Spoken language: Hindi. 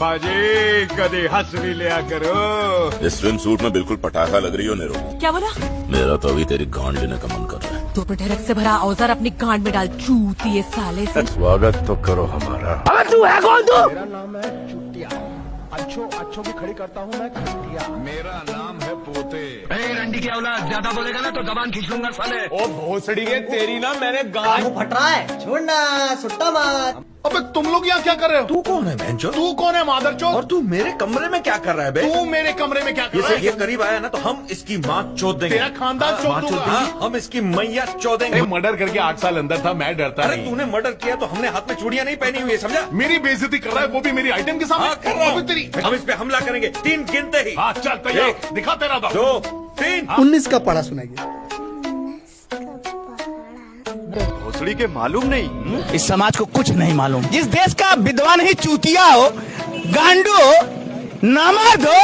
बाजी कभी हंस भी लिया करो। इस स्विम सूट में बिल्कुल पटाखा लग रही हो नेरो। क्या बोला? मेरा तो अभी तेरी गांड लेने का मन कर रहा है। तो अपने ढरक से भरा औजार अपनी गांड में डाल, चूतिए साले से। स्वागत तो करो हमारा। अबे तू है कौन? तू मेरा नाम है चुटिया, अच्छो की खड़ी करता हूँ मैं चुटिया। मेरा नाम है पोते। रंडी की औलाद ज्यादा बोलेगा ना तो जबान खींच लूंगा साले। ओ भोसड़ी है तेरी ना, मैंने गाय। वो फट रहा है, छोड़ना, सुट्टा मत। अबे तुम लोग यहाँ क्या कर रहे हो? तू कौन है बेंचो? तू कौन है मादरचोद? और तू मेरे कमरे में क्या कर रहा है बे? तू मेरे कमरे में क्या कर रहा ये है? करीब आया ना तो हम इसकी माँ चोद देंगे। तेरा खानदान हाँ, चोद माँ दूंगा। देंगे। हम इसकी मैया चोदेंगे। अरे मर्डर करके 8 साल अंदर था, मैं डरता अरे नहीं। तूने मर्डर किया तो हमने हाथ में चूड़ियां नहीं पहनी हुई है, समझा? मेरी बेइज्जती कर रहा है, वो भी मेरी आइटम के सामने। हाँ, कर रहा हूँ। अबे तेरी। हम इस पे हमला करेंगे 3 गिनते ही। हाँ चल तैयार, एक, दिखा तेरा दम। 2, 3। 19 का पढ़ा सुनाइए। भोसड़ी के मालूम नहीं। इस समाज को कुछ नहीं मालूम। जिस देश का विद्वान ही चूतिया हो, गांडू हो, नामर्द हो,